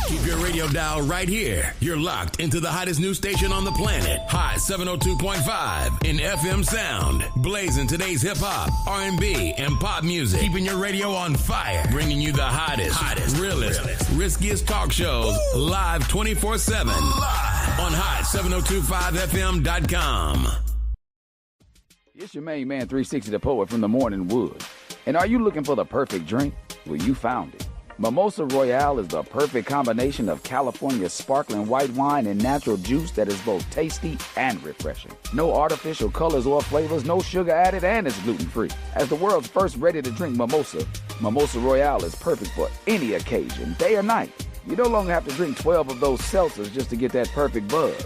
Keep your radio dial right here. You're locked into the hottest news station on the planet. Hot 702.5 in FM sound. Blazing today's hip-hop, R&B, and pop music. Keeping your radio on fire. Bringing you the hottest, realest, riskiest talk shows live 24/7. Live on hot7025fm.com. It's your main man, 360 the Poet from the Morning Wood. And are you looking for the perfect drink? Well, you found it. Mimosa Royale is the perfect combination of California sparkling white wine and natural juice that is both tasty and refreshing. No artificial colors or flavors, no sugar added, and it's gluten-free. As the world's first ready-to-drink mimosa, Mimosa Royale is perfect for any occasion, day or night. You no longer have to drink 12 of those seltzers just to get that perfect buzz.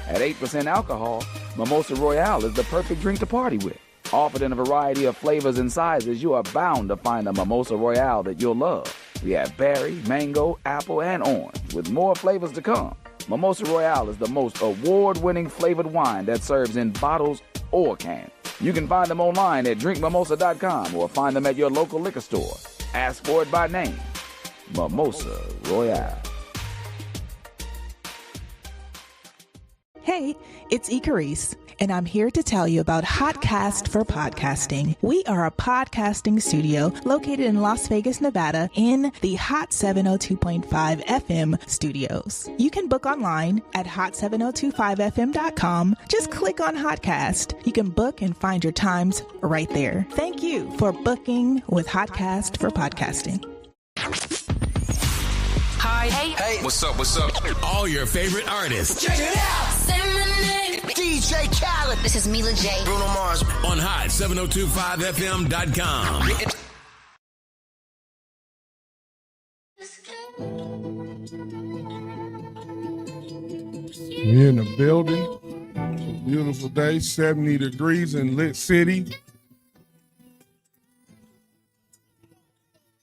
At 8% alcohol, Mimosa Royale is the perfect drink to party with. Offered in a variety of flavors and sizes, you are bound to find a Mimosa Royale that you'll love. We have berry, mango, apple, and orange, with more flavors to come. Mimosa Royale is the most award-winning flavored wine that serves in bottles or cans. You can find them online at drinkmimosa.com or find them at your local liquor store. Ask for it by name. Mimosa Royale. Hey, it's Icarice, and I'm here to tell you about Hotcast for Podcasting. We are a podcasting studio located in Las Vegas, Nevada, in the Hot 702.5 FM studios. You can book online at hot7025fm.com. Just click on Hotcast. You can book and find your times right there. Thank you for booking with Hotcast for Podcasting. Hi. Hey. What's up? All your favorite artists. Check it out. Say my name. DJ Khaled. This is Mila J. Bruno Mars. On hot7025fm.com. We're in the building. It's a beautiful day, 70 degrees in Lit City.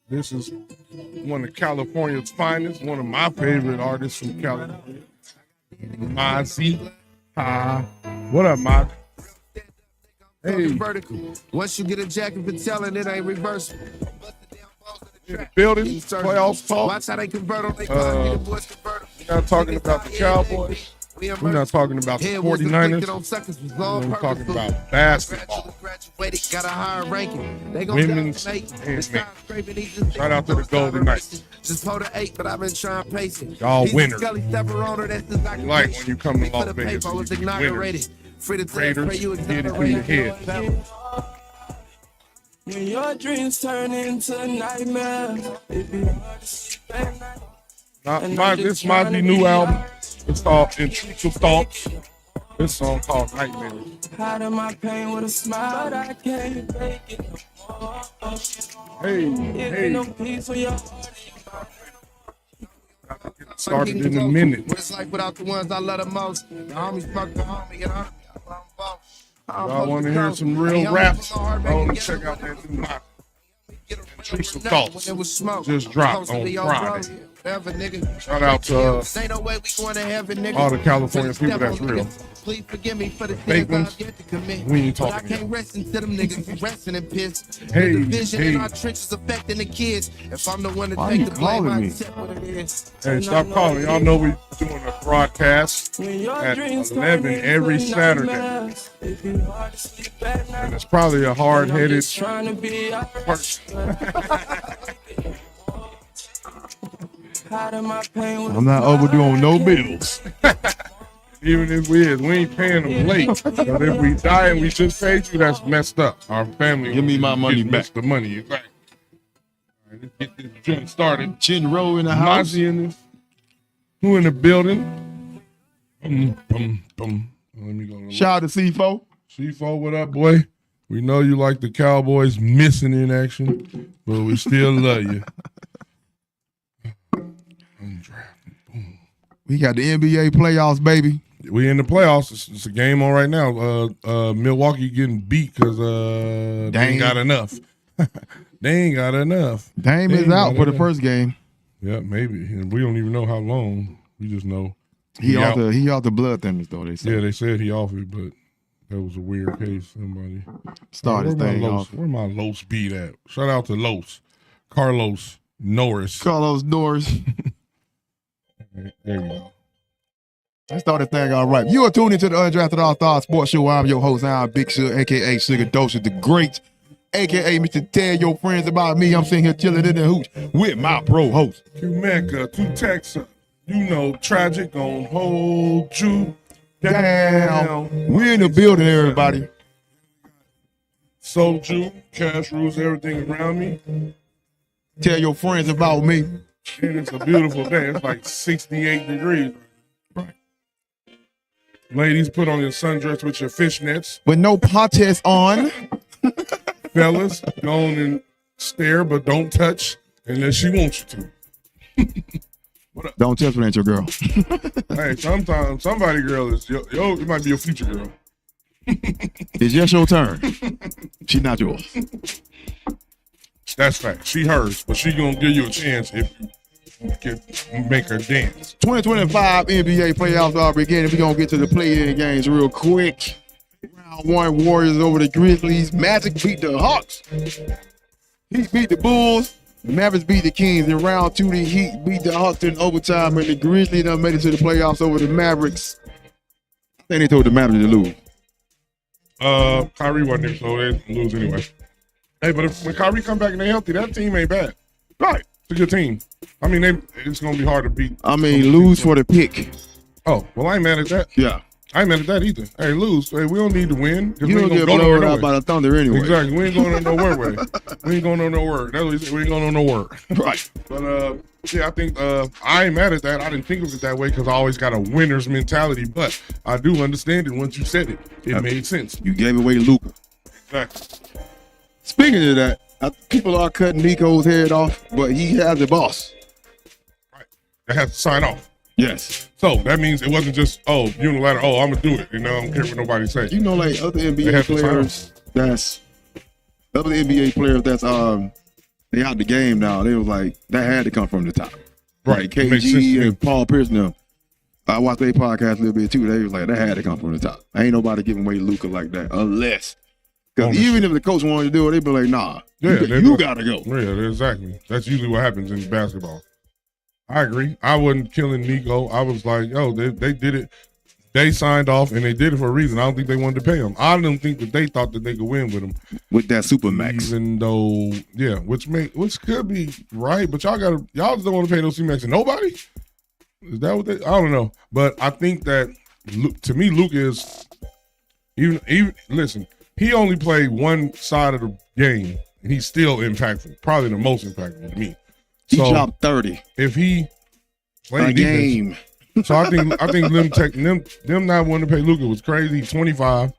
This is one of California's finest, one of my favorite artists from California. Mozzie. What up, Mozzie? Hey. Vertical. Once you get a jacket for telling, it ain't reversible. In the building, playoffs talk. Watch how they convert on their We're not talking about the Cowboys. We're not talking about the 49ers. We're talking about basketball. Got a higher ranking. Women's and men. Shout out to the Golden Knights. Just hold an 8, but I've been trying to pace it. Y'all winners. You like when you come to Las Vegas. You winners. Raiders, hit it to your head. When your dreams turn into nightmares, This might be new album. It's called Intrusive Thoughts. This song called Nightmares. Hiding my pain with a smile, but I can't make it no more. Hey. No peace for your Started in a minute. What it's like without the ones I love the most. The homies fuck the homie, and I want to hear some real raps. I want to check out that new album. Intrusive Thoughts. Just dropped on Friday. Shout out to all the California people that's real. Please forgive me for the fake ones. We ain't talking. I can't rest until them niggas resting in piss. Hey, the vision in our trenches affecting the kids. If I'm the one to take the blame, I accept what it is. Hey, stop calling. Y'all know we're doing a broadcast at 11 every Saturday. And it's probably a hard-headed person. I'm not overdoing no bills. Even if we ain't paying them late. But if we die and we just paid you, that's messed up. Our family Give me my money back. The money, exactly. All right, let's get this joint started. Chin roll in the house. Mozzie in this. Who in the building? Let me go. Shout out to C4. C4, what up, boy? We know you like the Cowboys missing in action, but we still love you. Undrafted. Boom. We got the NBA playoffs, baby. We in the playoffs. It's a game on right now. Milwaukee getting beat because they ain't got enough. Dame is out for the first game. Yeah, maybe. And we don't even know how long. We just know he out the blood thinners, though, they said. Yeah, they said he off it, but that was a weird case. Somebody started thing off. Where my Los beat at? Shout out to Los. Carlos Norris. There you go. Let's start this thing all right. You are tuned into the Undrafted Allstarz Sports Show. I'm your host, I'm Big Sugar, a.k.a. Sugar Doses the Great, a.k.a. Mr. Tell Your Friends About Me. I'm sitting here chilling in the hooch with my pro host. To Mecca, to Texas, you know, tragic gon' hold you down. We're in the building, everybody. Soju, cash rules everything around me. Tell your friends about me. And it's a beautiful day. It's like 68 degrees. Right. Ladies, put on your sundress with your fishnets. With no ponchos on. Fellas, go on and stare, but don't touch unless she wants you to. Don't touch when ain't your girl. Hey, sometimes somebody girl is yo, it might be your future girl. It's just your turn. She not yours. That's fact. She hers, but she gonna give you a chance if you can make her dance. 2025 NBA playoffs are beginning. We're gonna get to the play-in games real quick. Round 1, Warriors over the Grizzlies. Magic beat the Hawks. Heat beat the Bulls. The Mavericks beat the Kings. In round 2, the Heat beat the Hawks in overtime, and the Grizzlies done made it to the playoffs over the Mavericks. I think they told the Mavericks to lose. Kyrie wasn't there, so they lose anyway. Hey, but when Kyrie come back and they healthy, that team ain't bad. Right. It's a good team. I mean, it's going to be hard to beat. I mean, lose for the pick. Oh, well, I ain't mad at that. Yeah. I ain't mad at that either. Hey, lose. Hey, we don't need to win. You don't get blown out by the Thunder anyway. Exactly. We ain't going nowhere way. We ain't going nowhere. That's what he said. We ain't going nowhere. Right. But, yeah, I think I ain't mad at that. I didn't think of it that way because I always got a winner's mentality. But I do understand it once you said it. It made sense. You gave away Luka. Exactly. Speaking of that, people are cutting Nico's head off, but he has the boss. Right. They have to sign off. Yes. So that means it wasn't just, unilateral, I'm going to do it. You know, I don't care what nobody says. You know, like other NBA players they out the game now. They was like, that had to come from the top. Right. Like KG and Paul Pierce now. I watched their podcast a little bit too. They was like, that had to come from the top. Ain't nobody giving away Luka like that unless. Because even if the coach wanted to do it, they'd be like, nah, you got to go. Yeah, exactly. That's usually what happens in basketball. I agree. I wasn't killing Nico. I was like, they did it. They signed off, and they did it for a reason. I don't think they wanted to pay him. I don't think that they thought that they could win with him. With that Supermax. Even though, yeah, which could be right, but y'all just don't want to pay those Supermax to nobody? Is that what I don't know. But I think that, to me, Luke is, even listen, he only played one side of the game, and he's still impactful. Probably the most impactful to me. He dropped 30. If he played a game. So I think them not wanting to pay Luka was crazy. He's 25,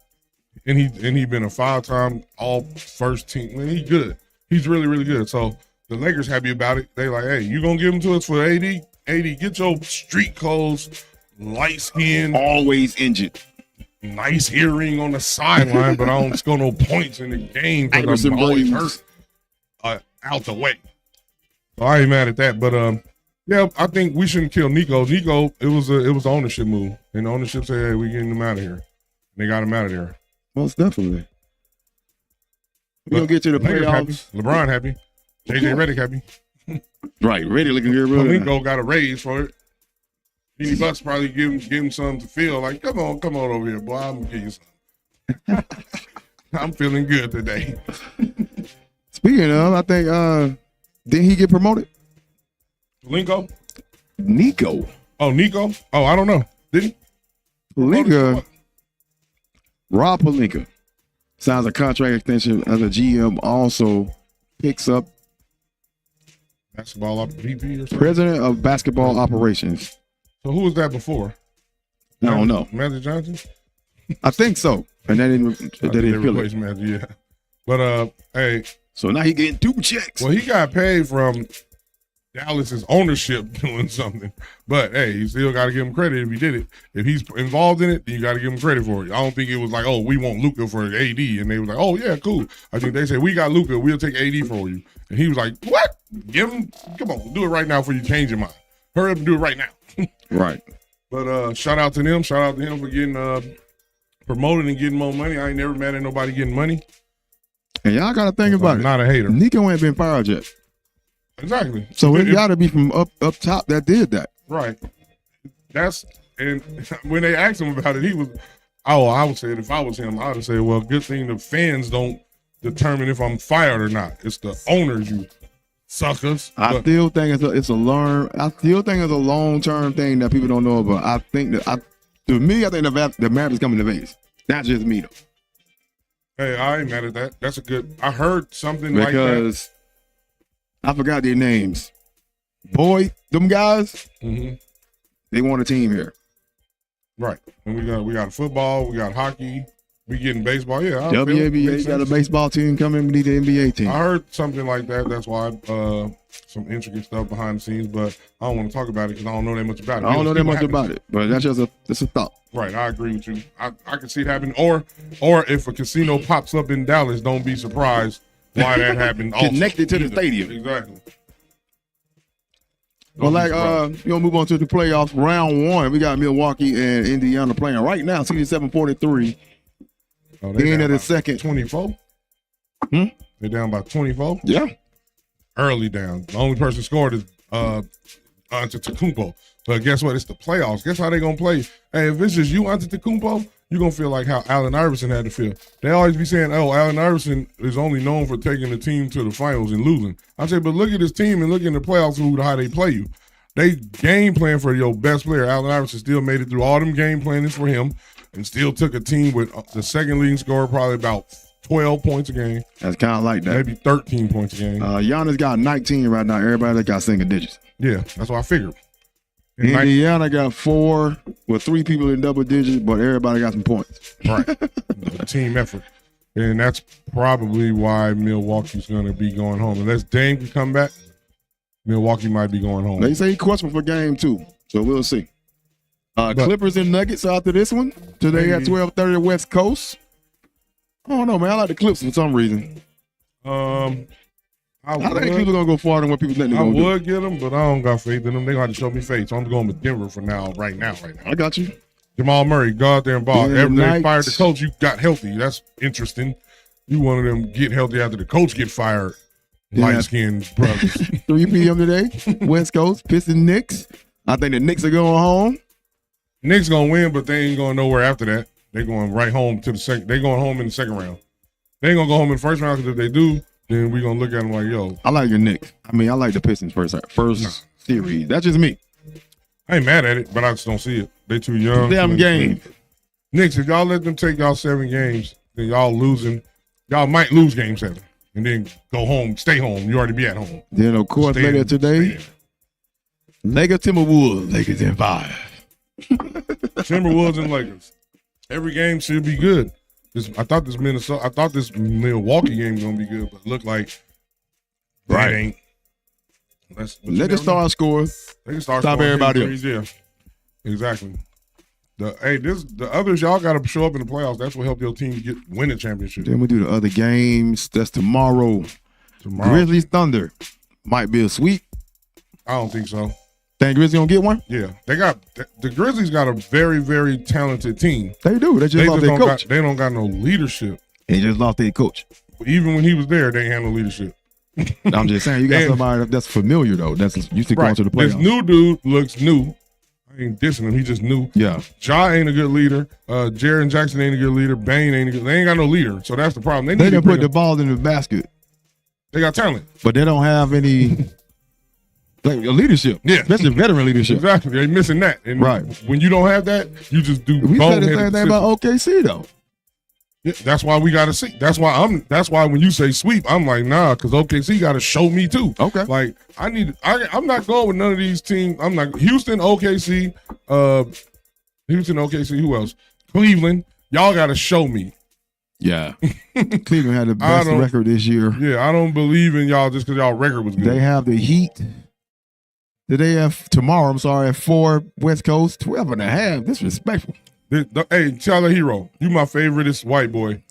and he been a 5-time all first team. Man, he's good. He's really, really good. So the Lakers happy about it. They like, hey, you gonna give him to us for AD? AD, get your street clothes, light skin, always injured, nice earring on the sideline, but I don't score no points in the game because I'm always hurt out the way. So I ain't mad at that, but yeah, I think we shouldn't kill Nico. Nico, it was an ownership move, and the ownership said, "Hey, we getting him out of here." And they got him out of there. Most definitely. We're gonna get to the playoffs. Happy. LeBron happy. JJ Redick happy. Right, Redick looking good, bro. Nico got a raise for it. Jeannie Bucks probably give him something to feel like. Come on over here, boy. I'm gonna give you something. I'm feeling good today. Speaking of, I think didn't he get promoted? Nico. Oh, Nico? Oh, I don't know. Did he? Pelinka. Rob Pelinka signs a contract extension as a GM. Also picks up basketball VP or something? President of Basketball Operations. So who was that before? I don't know. Magic Johnson? I think so. And they didn't replace Magic, yeah. But hey. So now he getting 2 checks. Well, he got paid from Dallas's ownership doing something. But hey, you still got to give him credit if he did it. If he's involved in it, then you got to give him credit for it. I don't think it was like, oh, we want Luka for AD. And they was like, oh, yeah, cool. I think they said, we got Luka. We'll take AD for you. And he was like, what? Give him, come on, do it right now before you change your mind. Hurry up and do it right now. Right. But shout out to them. Shout out to him for getting promoted and getting more money. I ain't never mad at nobody getting money. And y'all got to think about it. Not a hater. Nico ain't been fired yet. Exactly. So it got to be from up top that did that. Right. And when they asked him about it, he was, I would say if I was him, I would say, well, good thing the fans don't determine if I'm fired or not. It's the owners, you suckers. I still think it's a long-term thing that people don't know about. I think that to me, I think the Mavericks coming to Vegas. That's just me though. Hey, I ain't mad at that. That's a good. I heard something like that. Because I forgot their names. Boy, them guys, they want a team here. Right. And we got football, we got hockey, we getting baseball. Yeah. WNBA got a baseball team coming. We need the NBA team. I heard something like that. That's why some intricate stuff behind the scenes, but I don't want to talk about it because I don't know that much about it. I don't know that much about it, but that's just a thought. Right, I agree with you. I can see it happening. Or if a casino pops up in Dallas, don't be surprised why that happened. Connected to the stadium. Exactly. Well, we're gonna move on to the playoffs. Round 1, we got Milwaukee and Indiana playing right now. 67-43. Being at the second. 24. They're down by 24. Yeah. Early down. The only person scored is Antetokounmpo. But guess what? It's the playoffs. Guess how they gonna play? Hey, if it's just you, Antetokounmpo, you're gonna feel like how Allen Iverson had to feel. They always be saying, "Oh, Allen Iverson is only known for taking the team to the finals and losing." I say, but look at this team and look in the playoffs how they play you. They game plan for your best player. Allen Iverson still made it through all them game plannings for him, and still took a team with the second leading scorer, probably about 12 points a game. That's kind of like that. Maybe 13 points a game. Giannis got 19 right now. Everybody got single digits. Yeah, that's what I figured. Indiana got 4 with 3 people in double digits, but everybody got some points. Right. Team effort. And that's probably why Milwaukee's going to be going home. Unless Dame can come back, Milwaukee might be going home. They say he questionable for game 2, so we'll see. Clippers and Nuggets after this one. Today at 12:30 West Coast. I don't know, man. I like the Clips for some reason. I think people are going to go farther than what people think they're going to do. I would get them, but I don't got faith in them. They're going to have to show me faith. So I'm going with Denver for now, right now. I got you. Jamal Murray, go out there and ball. After they fired the coach, you got healthy. That's interesting. You one of them get healthy after the coach get fired. Light-skinned brothers. 3 p.m. today, West Coast, Pistons, Knicks. I think the Knicks are going home. Knicks going to win, but they ain't going nowhere after that. They're going right home to the second. They're going home in the second round. They ain't going to go home in the first round because if they do, then we're going to look at them like, yo. I like your Knicks. I mean, I like the Pistons first series. That's just me. I ain't mad at it, but I just don't see it. They too young. Damn game. Knicks, if y'all let them take y'all 7 games, then y'all losing. Y'all might lose game 7 and then go home, stay home. You already be at home. Then, of course, later today, Lakers, Timberwolves, Lakers in 5. Timberwolves and Lakers. Every game should be good. I thought this Milwaukee game was gonna be good, but it looked like it ain't. Let the stars score. They can start stop everybody else. Yeah, exactly. The others y'all got to show up in the playoffs. That's what helped your team win the championship. Then we do the other games. That's tomorrow. Grizzlies Thunder might be a sweep. I don't think so. Think Grizzlies gonna get one? Yeah, the Grizzlies got a very, very talented team. They do. They just lost their coach. They don't got no leadership. They just lost their coach. Even when he was there, they had no leadership. I'm just saying, you got somebody that's familiar though. That's used to going to the playoffs. This new dude looks new. I ain't dissing him. He just new. Yeah. Ja ain't a good leader. Jaren Jackson ain't a good leader. Bane ain't a good. They ain't got no leader. So that's the problem. They didn't put the ball in the basket. They got talent, but they don't have any. Like leadership, especially veteran leadership. Exactly, they're missing that. And when you don't have that, you just do. We said the same thing about OKC though. Yeah, that's why we got to see. That's why when you say sweep, I'm like nah, because OKC got to show me too. Okay, like I'm not going with none of these teams. I'm not Houston, OKC, Who else? Cleveland. Y'all got to show me. Yeah, Cleveland had the best record this year. Yeah, I don't believe in y'all just because y'all record was good. They have the Heat. Today tomorrow, at 4 West Coast, 12.5. Disrespectful. Hey, Tyler Hero, you my favoriteest white boy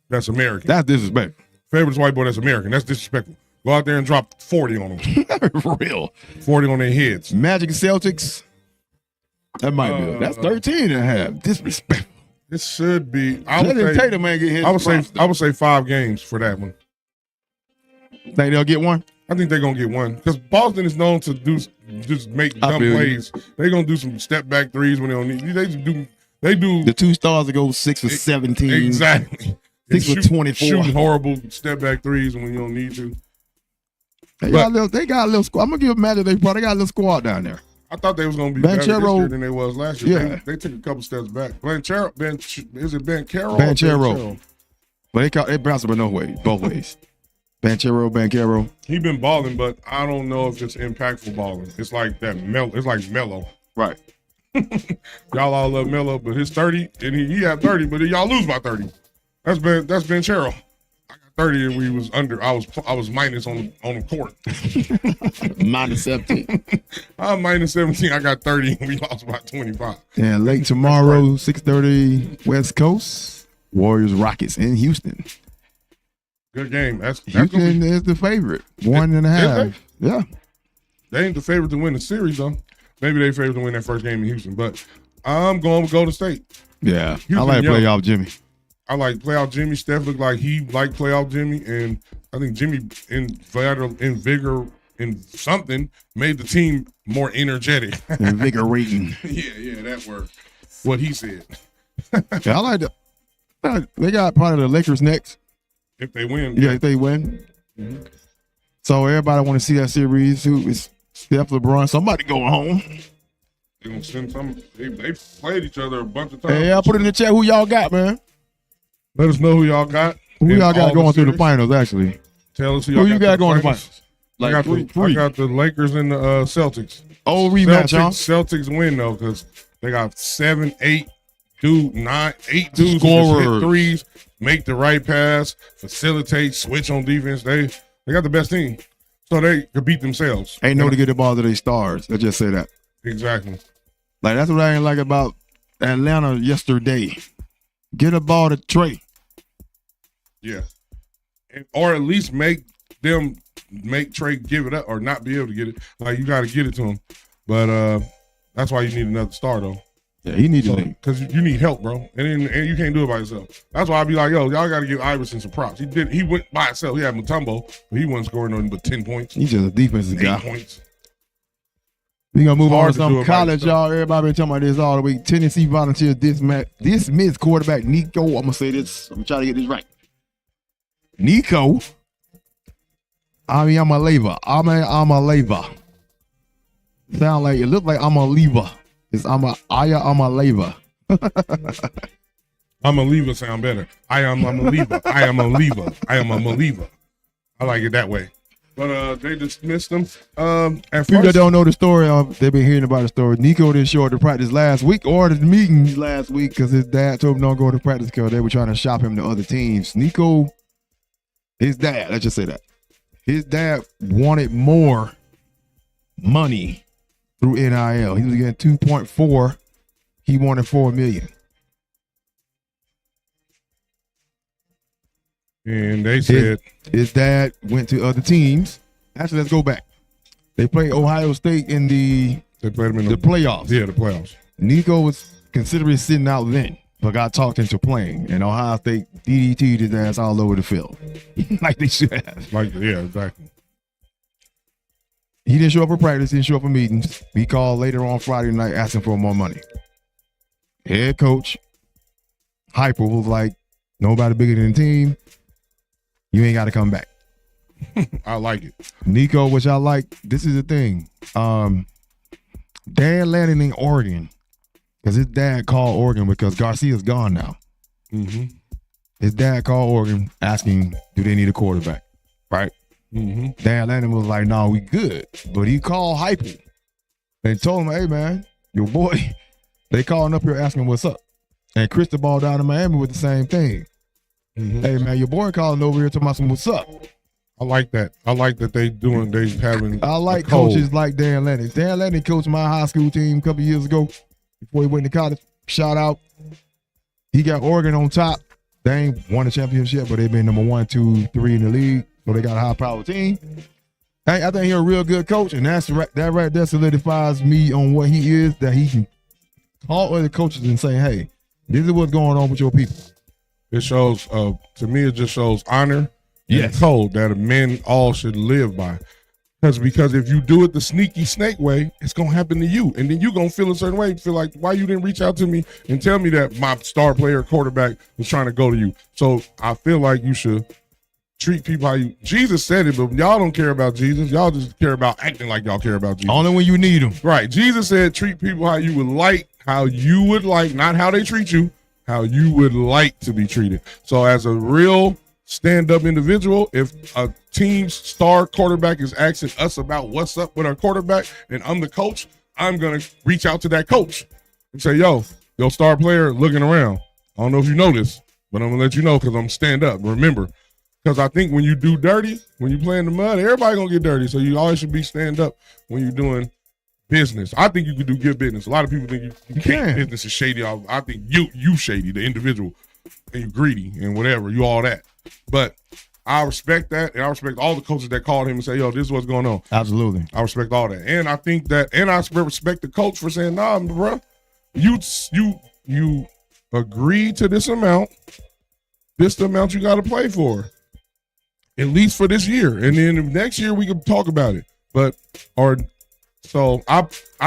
that's American. That's disrespectful. Favoriteest white boy that's American. That's disrespectful. Go out there and drop 40 on them. For real. 40 on their heads. Magic Celtics. That might be it. That's 13.5. Disrespectful. It should be. I would say 5 games for that one. Think they'll get one? I think they're going to get one because Boston is known to just make dumb plays. They gonna do some step back threes when they don't need. They do the 2 stars that go 6 for 17. Exactly. 6 for 24. Shooting horrible step back threes when you don't need to. They got a little squad. I'm gonna give them Magic. They got a little squad down there. I thought they was gonna be better this year than they was last year. Yeah. They took a couple steps back. Is it Banchero? Banchero. But they bounce it both ways. Banchero. He been balling, but I don't know if it's impactful balling. It's like that It's like Melo. Right. Y'all all love Melo, but his 30, and he had 30, but y'all lose by 30. That's Banchero. I got 30 and we was under. I was minus on the court. Minus 17. I'm minus 17. I got 30 and we lost by 25. And late tomorrow, 6:30 West Coast, Warriors Rockets in Houston. Good game. Houston is the favorite. 1.5. Yeah. They ain't the favorite to win the series though. Maybe they favorite to win that first game in Houston, but I'm going to Golden State. Yeah. Houston, I like playoff Jimmy. I like playoff Jimmy. Steph looked like he liked playoff Jimmy, and I think Jimmy in vigor in something made the team more energetic. Invigorating. yeah, that word. What he said. Yeah, I like that. They got probably the Lakers next. If they win. Yeah, if they win. Mm-hmm. So everybody want to see that series. Who is Steph, LeBron? Somebody going home. They're going to send some. They played each other a bunch of times. Hey, I'll put it in the chat who y'all got, man. Let us know who y'all got. Who y'all got going through the finals, actually? Tell us who you got going to the finals. I got the Lakers and the Celtics. Oh, rematch, y'all. Celtics win, though, because they got 8 dudes who just hit threes, make the right pass, facilitate, switch on defense. They got the best team. So they could beat themselves. Ain't no to get the ball to their stars. Let's just say that. Exactly. Like, that's what I ain't like about Atlanta yesterday. Get a ball to Trey. Yeah. Or at least make Trey give it up or not be able to get it. Like, you got to get it to him. But that's why you need another star, though. Yeah, he needs it. Because you need help, bro. And you can't do it by yourself. That's why I'd be like, yo, y'all got to give Iverson some props. He went by himself. He had Mutombo, but he wasn't scoring nothing but 10 points. He's just a defensive guy. 8 points. We gonna move on to some college, y'all. Everybody been talking about this all the week. Tennessee Volunteers dismissed quarterback Nico. I'm gonna say this. I'm gonna try to get this right. Nico. I'm a lever. Sound like it look like I'm a lever. It's I'm a lever. I'm a lever sound better. I am a lever. I am a lever. I am a believer. I like it that way. But they dismissed him. People that don't know the story, they've been hearing about the story. Nico didn't show up to practice last week or the meetings last week because his dad told him don't go to practice because they were trying to shop him to other teams. Nico, his dad, let's just say that. His dad wanted more money through NIL. He was getting 2.4. He wanted $4 million. And they said his dad went to other teams. Actually, let's go back. They played Ohio State in the playoffs. Yeah, the playoffs. Nico was considering sitting out then, but got talked into playing. And Ohio State DDT'd his ass all over the field. Like they should have. Yeah, exactly. He didn't show up for practice. He didn't show up for meetings. He called later on Friday night asking for more money. Head coach, Hyper, was like, nobody bigger than the team. You ain't got to come back. I like it. Nico, which I like, this is the thing. Dan landed in Oregon because his dad called Oregon because Garcia's gone now. Mm-hmm. His dad called Oregon asking, do they need a quarterback? Right? Mm-hmm. Dan Landon was like, no, we good. But he called Hyper and told him, hey, man, your boy, they calling up here asking what's up. And Cristobal down in Miami with the same thing. Mm-hmm. Hey, man, your boy calling over here talking about some what's up. I like that. I like that they having. I like coaches like Dan Landon. Dan Landon coached my high school team a couple years ago before he went to college. Shout out. He got Oregon on top. They ain't won a championship, but they've been number 1, 2, 3 in the league. So they got a high-powered team. I think he's a real good coach, and that right there solidifies me on what he is, that he can call other coaches and say, hey, this is what's going on with your people. It shows, to me, it just shows honor and code that men all should live by. Because if you do it the sneaky snake way, it's gonna happen to you, and then you gonna feel a certain way. Feel like, why you didn't reach out to me and tell me that my star player quarterback was trying to go to you? So I feel like you should treat people how you. Jesus said it, but y'all don't care about Jesus. Y'all just care about acting like y'all care about Jesus. Only when you need them. Right. Jesus said, treat people how you would like, not how they treat you, how you would like to be treated. So as a real stand-up individual, if a team's star quarterback is asking us about what's up with our quarterback and I'm the coach, I'm going to reach out to that coach and say, yo, your star player looking around. I don't know if you know this, but I'm going to let you know because I'm stand up. Remember, because I think when you do dirty, when you play in the mud, everybody going to get dirty. So you always should be stand up when you're doing business. I think you can do good business. A lot of people think you can't. Business is shady. I think you shady, the individual, and you greedy and whatever, you all that. But I respect that, and I respect all the coaches that called him and say, yo, this is what's going on. Absolutely. I respect all that. And I think that, and I respect the coach for saying, nah, bro, you agreed to this amount you got to play for, at least for this year. And then next year we can talk about it. So I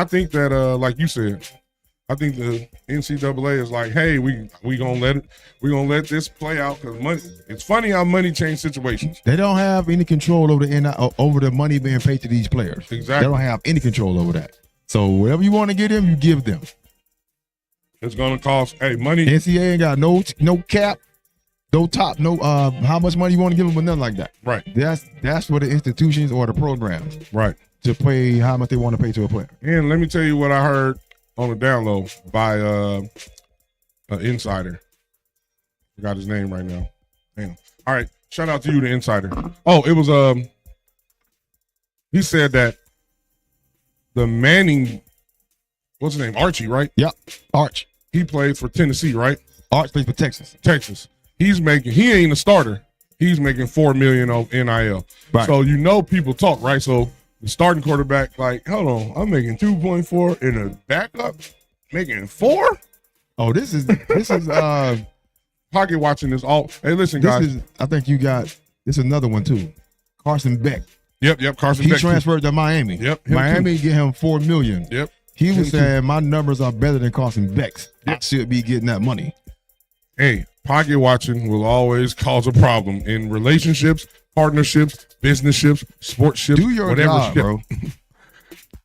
think that, like you said, I think the NCAA is like, hey, we gonna let this play out because money. It's funny how money changes situations. They don't have any control over the money being paid to these players. Exactly. They don't have any control over that. So whatever you want to give them, you give them. It's gonna cost money. NCAA ain't got no cap, no top, no how much money you want to give them, but nothing like that. Right. That's for the institutions or the programs. Right. To pay how much they want to pay to a player. And let me tell you what I heard on the download by an insider. Forgot his name right now. Damn. All right. Shout out to you, the insider. Oh, it was he said that the Manning, what's his name? Archie, right? Yep. Arch. He plays for Tennessee, right? Arch plays for Texas. He ain't a starter. He's making $4 million on NIL. Right. So people talk, right? So the starting quarterback, like, hold on, I'm making 2.4 and a backup making 4? Oh, this is pocket watching this all. Hey, listen, guys. I think this is another one too. Carson Beck. Yep, Carson Beck. He transferred to Miami. Yep. Miami get him $4 million. Yep. He was saying my numbers are better than Carson Beck's. I should be getting that money. Hey, pocket watching will always cause a problem in relationships, partnerships, businesships, sportships. Do your job, bro.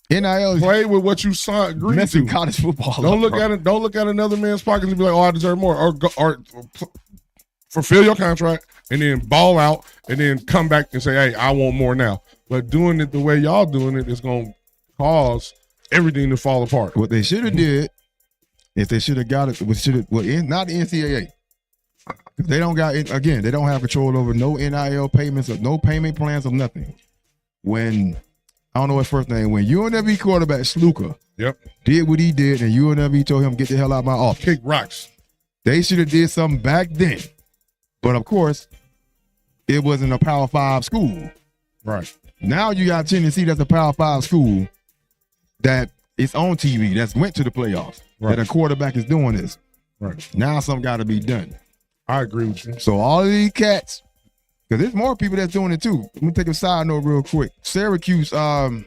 NIL, play with what you agreed to. College football. Don't look at it. Don't look at another man's pockets and be like, "Oh, I deserve more," or fulfill your contract and then ball out and then come back and say, "Hey, I want more now." But doing it the way y'all doing it is going to cause everything to fall apart. What they should have did is they should have got it. Not the NCAA. They don't they don't have control over no NIL payments or no payment plans or nothing. When, I don't know his first name, when UNLV quarterback Sluka did what he did and UNLV told him, get the hell out of my office. Kick rocks. They should have did something back then. But of course, it wasn't a Power 5 school. Right. Now you got Tennessee that's a Power 5 school that is on TV, that's went to the playoffs, that a quarterback is doing this. Right. Now something got to be done. I agree with you. So all of these cats, because there's more people that's doing it too. Let me take a side note real quick. Syracuse coach,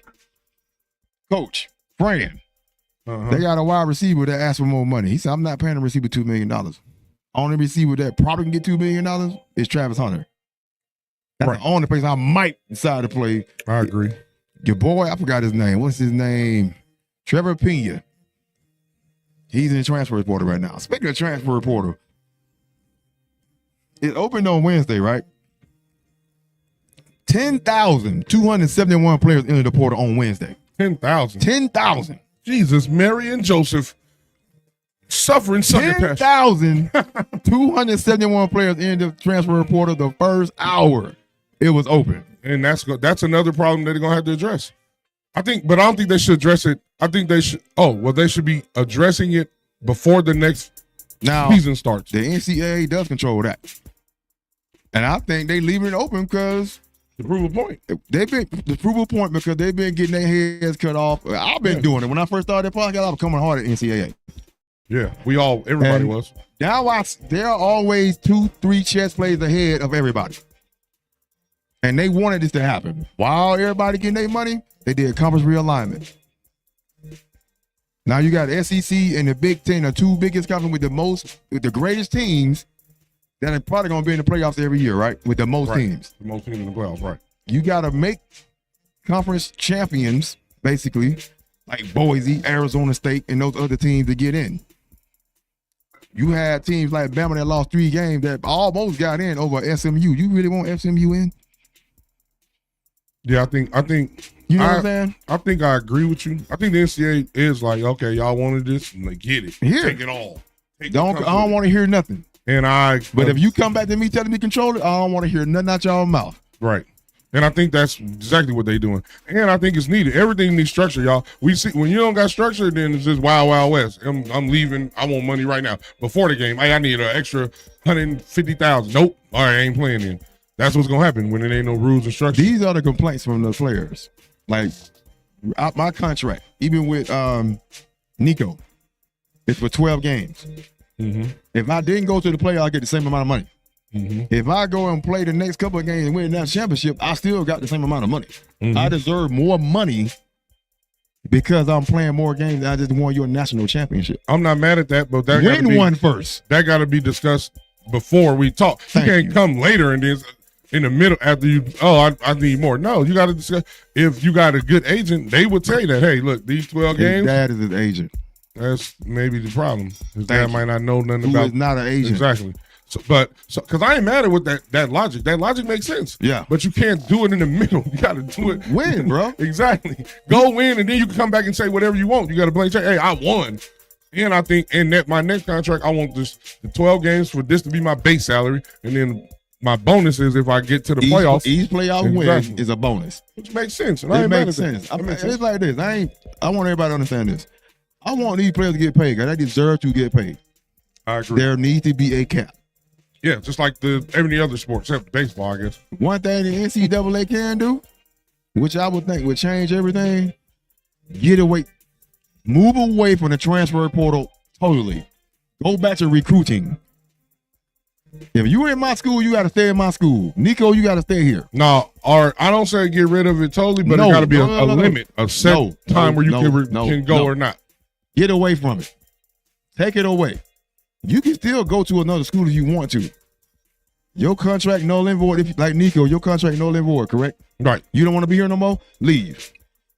Fran, they got a wide receiver that asked for more money. He said, I'm not paying the receiver $2 million. Only receiver that probably can get $2 million is Travis Hunter. That's the only place I might decide to play. I agree. Your boy, I forgot his name. What's his name? Trevor Pena. He's in the transfer portal right now. Speaking of transfer portal, it opened on Wednesday, right? 10,271 players entered the portal on Wednesday. 10,000. 10,000. Jesus, Mary and Joseph suffering sucker passion. 10,271 players entered the transfer portal the first hour it was open. And that's another problem that they're going to have to address. I don't think they should address it. I think they should. They should be addressing it before the next season starts. The NCAA does control that. And I think they leave it open because to prove a point. They've been because they've been getting their heads cut off. I've been doing it. When I first started that podcast, I was coming hard at NCAA. Yeah, everybody was. Now they're always 2-3 chess plays ahead of everybody. And they wanted this to happen. While everybody getting their money, they did conference realignment. Now you got the SEC and the Big Ten, the two biggest conferences with the greatest teams that are probably going to be in the playoffs every year, right? With the most teams. The most teams in the playoffs, right. You got to make conference champions, basically, like Boise, Arizona State, and those other teams to get in. You had teams like Bama that lost 3 games that almost got in over SMU. You really want SMU in? Yeah, I think you know what I'm saying? I think I agree with you. I think the NCAA is like, okay, y'all wanted this, and like, get it. Here. Take it all. I don't want to hear nothing. But if you come back to me telling me control it, I don't want to hear nothing out your mouth. Right. And I think that's exactly what they're doing. And I think it's needed. Everything needs structure, y'all. We see when you don't got structure, then it's just wild, wild west. I'm leaving. I want money right now. Before the game, hey, I need an extra $150,000. Nope. All right, I ain't playing then. That's what's gonna happen when there ain't no rules and structure. These are the complaints from the players. Like my contract, even with Nico, it's for 12 games. Mm-hmm. If I didn't go to the playoff, I get the same amount of money. Mm-hmm. If I go and play the next couple of games and win that championship, I still got the same amount of money. Mm-hmm. I deserve more money because I'm playing more games than I just won your national championship. I'm not mad at that, but that win one first. That got to be discussed before we talk. You can't come later and then in the middle after you, I need more. No, you got to discuss. If you got a good agent, they would tell you that, hey, look, these 12 games. His dad is an agent. That's maybe the problem. His dad might not know nothing about. Who is not an agent. Exactly. So, because I ain't mad at with that logic. That logic makes sense. Yeah. But you can't do it in the middle. You got to do it. Win, bro. Exactly. Go win, and then you can come back and say whatever you want. You got to play. Hey, I won. And I think my next contract, I want the 12 games for this to be my base salary, and then my bonus is if I get to the playoffs. Each playoff win is a bonus. Which makes sense. And it makes sense. It's like this. I want everybody to understand this. I want these players to get paid because they deserve to get paid. I agree. There needs to be a cap. Yeah, just like every other sport except baseball, I guess. One thing the NCAA can do, which I would think would change everything, move away from the transfer portal totally. Go back to recruiting. If you in my school, you got to stay in my school. Nico, you got to stay here. No, or I don't say get rid of it totally, but it got to be a limit, a set time where you can go or not. Get away from it. Take it away. You can still go to another school if you want to. Your contract null and void. Like Nico, your contract null and void, correct? Right. You don't want to be here no more? Leave.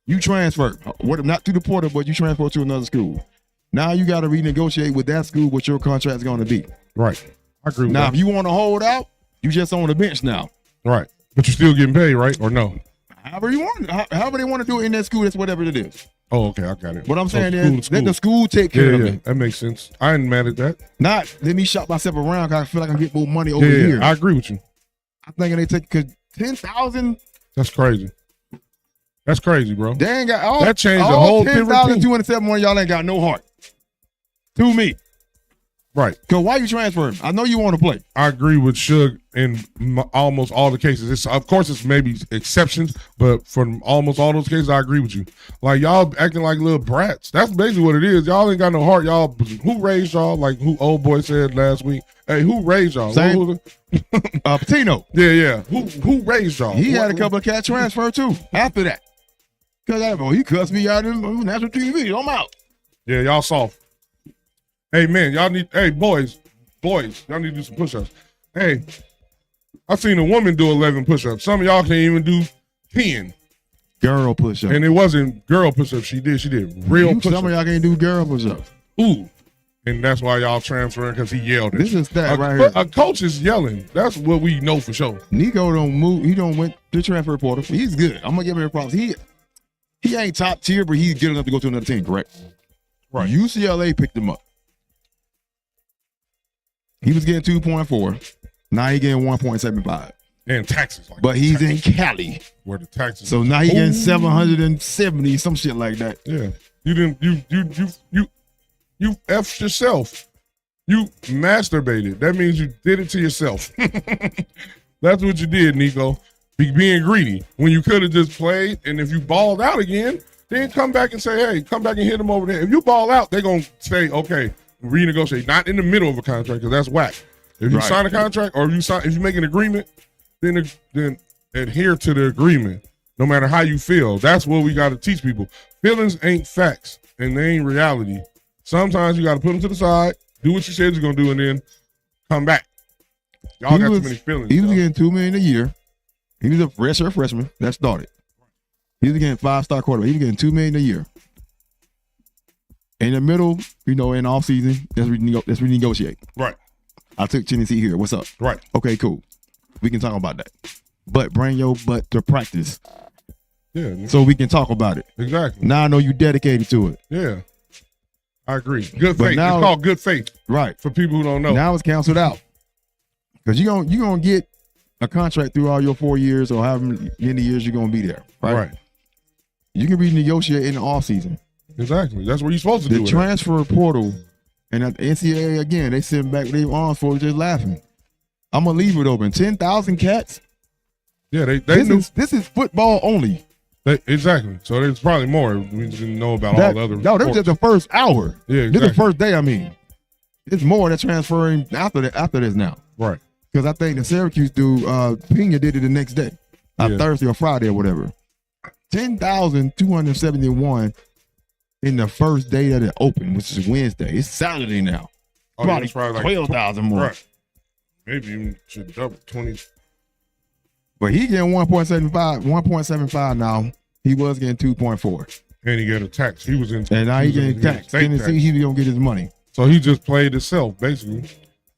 You transfer. Not to the portal, but you transfer to another school. Now you got to renegotiate with that school what your contract is going to be. Right. I agree with that. Now, if you want to hold out, you just on the bench now. Right. But you're still getting paid, right? Or no? However you want. However they want to do it in that school, that's whatever it is. Oh, okay, I got it. What I'm saying is let the school take care of it. That makes sense. I ain't mad at that. Not let me shop myself around because I feel like I can get more money over here. I agree with you. I'm thinking they take $10,000. That's crazy. That's crazy, bro. They ain't got all that changed the whole 10,207 one. Y'all ain't got no heart. To me. Right. Because why you transferring? I know you want to play. I agree with Suge in almost all the cases. Of course, it's maybe exceptions, but for almost all those cases, I agree with you. Like, y'all acting like little brats. That's basically what it is. Y'all ain't got no heart. Y'all, who raised y'all? Like who old boy said last week. Hey, who raised y'all? Patino. Yeah. Who raised y'all? He had a couple of cat transfer too after that. Because he cussed me out on national TV. I'm out. Yeah, y'all soft. Hey, man, boys, y'all need to do some push-ups. Hey, I seen a woman do 11 push-ups. Some of y'all can't even do 10. Girl push-ups. And it wasn't girl push-ups she did real push-ups. Some of y'all can't do girl push-ups. Ooh. And that's why y'all transferring, because he yelled at This is that right here. A coach is yelling. That's what we know for sure. Nico don't move. He don't went to transfer portal. He's good. I'm going to give him a props. He ain't top tier, but he's good enough to go to another team, correct? Right. UCLA picked him up. He was getting 2.4. Now he getting 1.75. And taxes. But he's in Cali. Where the taxes. So now he getting 770, some shit like that. Yeah. You effed yourself. You masturbated. That means you did it to yourself. That's what you did, Nico. Being greedy. When you could have just played, and if you balled out again, then come back and say, hey, come back and hit them over there. If you ball out, they're going to say, okay, renegotiate. Not in the middle of a contract, because that's whack. If you sign a contract or if you make an agreement, then adhere to the agreement, no matter how you feel. That's what we got to teach people. Feelings ain't facts, and they ain't reality. Sometimes you got to put them to the side, do what you said you're going to do, and then come back. Y'all got too many feelings. He was getting $2 million a year. He was a freshman that started. He was getting 5-star quarterback. He was getting $2 million a year. In the middle, in the off season, let's renegotiate. Right. I took Tennessee here. What's up? Right. Okay, cool. We can talk about that. But bring your butt to practice. Yeah. So we can talk about it. Exactly. Now I know you dedicated to it. Yeah. I agree. Good faith. Now, it's called good faith. Right. For people who don't know. Now it's canceled out. Because you're gonna get a contract through all your 4 years or however many years you're gonna be there. Right. You can renegotiate in the off season. Exactly. That's what you're supposed to do. The transfer portal and at the NCAA again, they sitting back with their arms folded just laughing. I'm gonna leave it open. 10,000 cats. Yeah, this is football only. Exactly. So there's probably more. We didn't know about all the other. No, that was just the first hour. Yeah, exactly. This is the first day. I mean, it's more that's transferring after this now. Right. Because I think the Syracuse dude, Pena did it the next day, Thursday or Friday or whatever. 10,271 in the first day that it opened, which is Wednesday. It's Saturday now. Probably like 12,000 more. Right. Maybe you should double 20. But he getting 1.75 now. He was getting 2.4. And he got a tax. He was in. And now he getting taxed. Tennessee, he gonna get his money. So he just played himself, basically,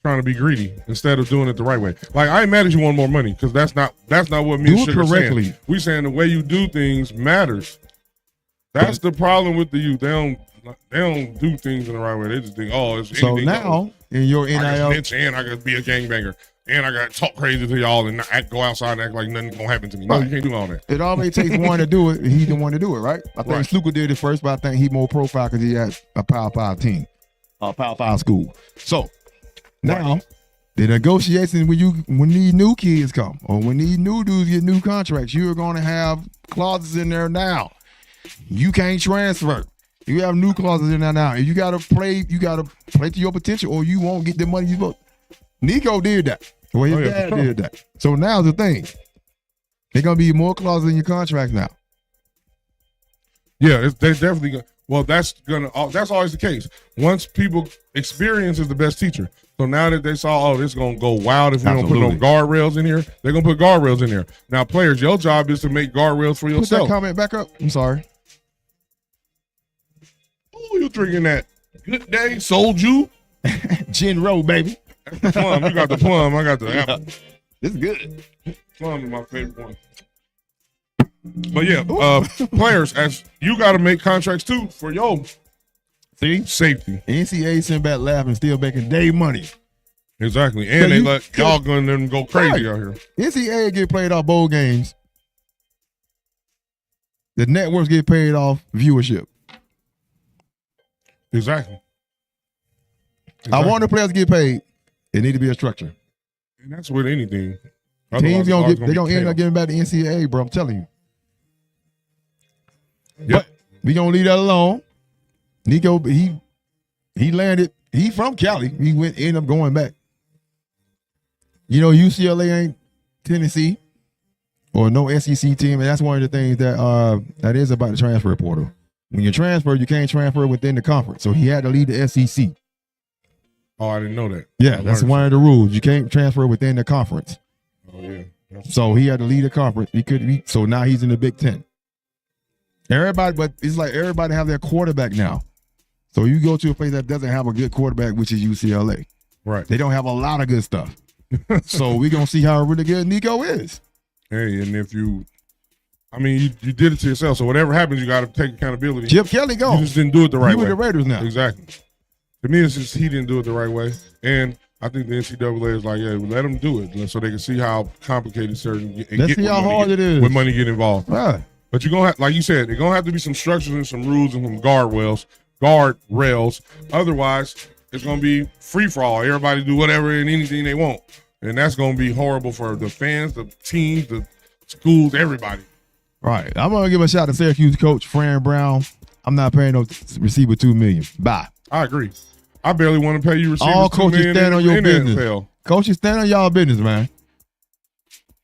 trying to be greedy instead of doing it the right way. Like, I ain't mad at you want more money, because that's not what me and Sugar correctly. Saying. We saying the way you do things matters. That's the problem with the youth. They don't do things in the right way. They just think, it's so now in your NIL, I got snitch and I got to be a gangbanger. And I got to talk crazy to y'all and go outside and act like nothing's going to happen to me. No, you can't do all that. It always takes one to do it, and he's the one to do it, right? I think Sluka did it first, but I think he more profile because he had a Power 5 team, a Power 5 school. So, now, the negotiations when these new kids come, or when these new dudes get new contracts, you're going to have clauses in there now. You can't transfer. You have new clauses in there now. And you got to play to your potential, or you won't get the money you supposed. Nico did that. Well, his dad did that. So now the thing, there's gonna be more clauses in your contract now. Yeah, they definitely gonna. Well, that's always the case. Once people experience is the best teacher. So now that they saw, this is gonna go wild if we don't put no guardrails in here, they're gonna put guardrails in there. Now, players, your job is to make guardrails for yourself. Put that comment back up. I'm sorry. Oh, you drinking that Good Day Soju? Gin Road, baby. That's the plum. You got the plum. I got the apple. This is good. Plum is my favorite one. But yeah, players, as you got to make contracts too for your safety. NCAA sent back laughing, still making day money. Exactly, and they let y'all go crazy out here. NCAA get played off bowl games. The networks get paid off viewership. Exactly. I want the players to get paid. It need to be a structure. And that's with anything. Teams gonna end up getting back to NCAA, bro. I'm telling you. Yep. But we gonna leave that alone. Nico, he landed. He from Cali. He ended up going back. UCLA ain't Tennessee or no SEC team, and that's one of the things that is about the transfer portal. When you transfer, you can't transfer within the conference. So he had to leave the SEC. Oh, I didn't know that. Yeah, that's one of the rules. You can't transfer within the conference. Oh, yeah. So he had to leave the conference. So now he's in the Big Ten. But it's like everybody have their quarterback now. So you go to a place that doesn't have a good quarterback, which is UCLA. Right. They don't have a lot of good stuff. So we're going to see how really good Nico is. Hey, and if you did it to yourself. So whatever happens, you got to take accountability. Chip Kelly gone. You just didn't do it the right way. You with the Raiders now. Exactly. To me, it's just he didn't do it the right way. And I think the NCAA is like, let them do it so they can see how complicated let's see how hard it is. When money get involved. Right. But you're going to have, like you said, there's going to have to be some structures and some rules and some guardrails. Otherwise, it's going to be free-for-all. Everybody do whatever and anything they want. And that's going to be horrible for the fans, the teams, the schools, everybody. Right. I'm going to give a shout to Syracuse coach, Fran Brown. I'm not paying no receiver $2 million. Bye. I agree. I barely want to pay you receivers. All coaches stand on your business. NFL. Coaches stand on y'all business, man.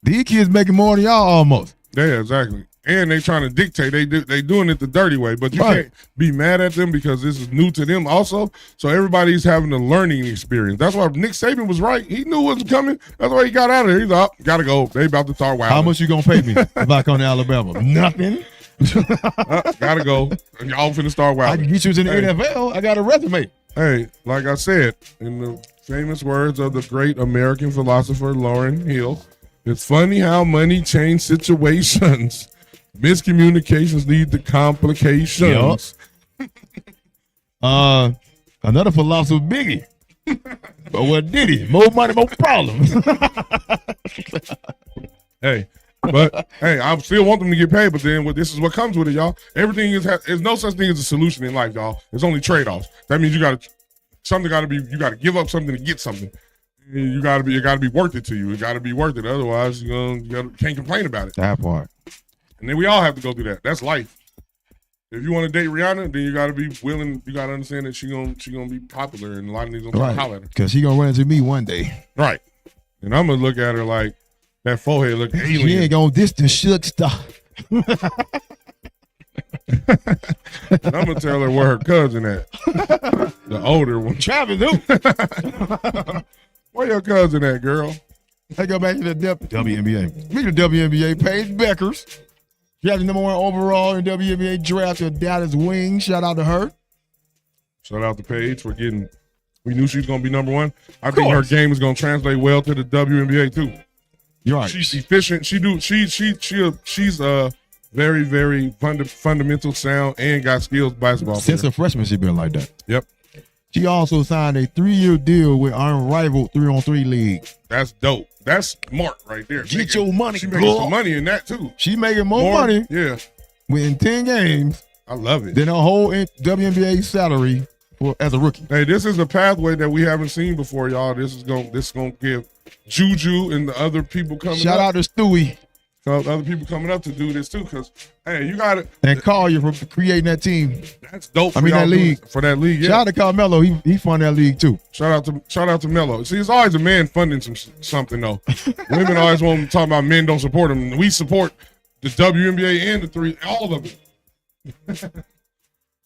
These kids making more than y'all almost. Yeah, exactly. And they trying to dictate. They doing it the dirty way, but you can't be mad at them because this is new to them also. So everybody's having a learning experience. That's why Nick Saban was right. He knew what was coming. That's why he got out of there. He's like, gotta go. They about to start wilding. How much you gonna pay me if I come to Alabama? Nothing. Gotta go. Y'all finna start wilding. I can get you in the NFL. I got a resume. Hey, like I said, in the famous words of the great American philosopher Lauryn Hill, it's funny how money changes situations. Miscommunications lead to complications. Yep. Another philosopher, Biggie. But what did he? More money, more problems. Hey, I still want them to get paid, but then this is what comes with it, y'all. Everything there's no such thing as a solution in life, y'all. There's only trade-offs. That means you gotta give up something to get something. It gotta be worth it to you. It gotta be worth it. Otherwise, you can't complain about it. That part. And then we all have to go through that. That's life. If you want to date Rihanna, then you got to be willing. You got to understand that she gonna be popular, and a lot of niggas gonna holler at her. Because she gonna run into me one day. Right. And I'm gonna look at her like that forehead look alien. She ain't gonna diss the shook stuff. And I'm gonna tell her where her cousin at. The older one. Travis, who? Where your cousin at, girl? Let's go back to the WNBA. Speaking of WNBA, Paige Beckers. She has the number 1 overall in WNBA draft to Dallas Wings. Shout out to her. Shout out to Paige for getting. We knew she was going to be number 1. I think her game is going to translate well to the WNBA too. You're right. She's efficient. She's very, very fundamental, sound, and got skills basketball. Since her freshman, she been like that. Yep. She also signed a 3-year deal with Unrivaled 3-on-3 League. That's dope. That's smart right there. Get your money. She making some money in that too. She making more money. Yeah. Within 10 games. I love it. Than a whole WNBA salary as a rookie. Hey, this is a pathway that we haven't seen before, y'all. This is gonna give Juju and the other people coming up. Shout out to Stewie. Other people coming up to do this too, because hey, you got it. And Collier for creating that team. That's dope. That league. For that league, yeah. Shout out to Carmelo. He funded that league too. Shout out to Melo. See, it's always a man funding something though. Women always want to talk about men don't support them. We support the WNBA and the 3, all of it.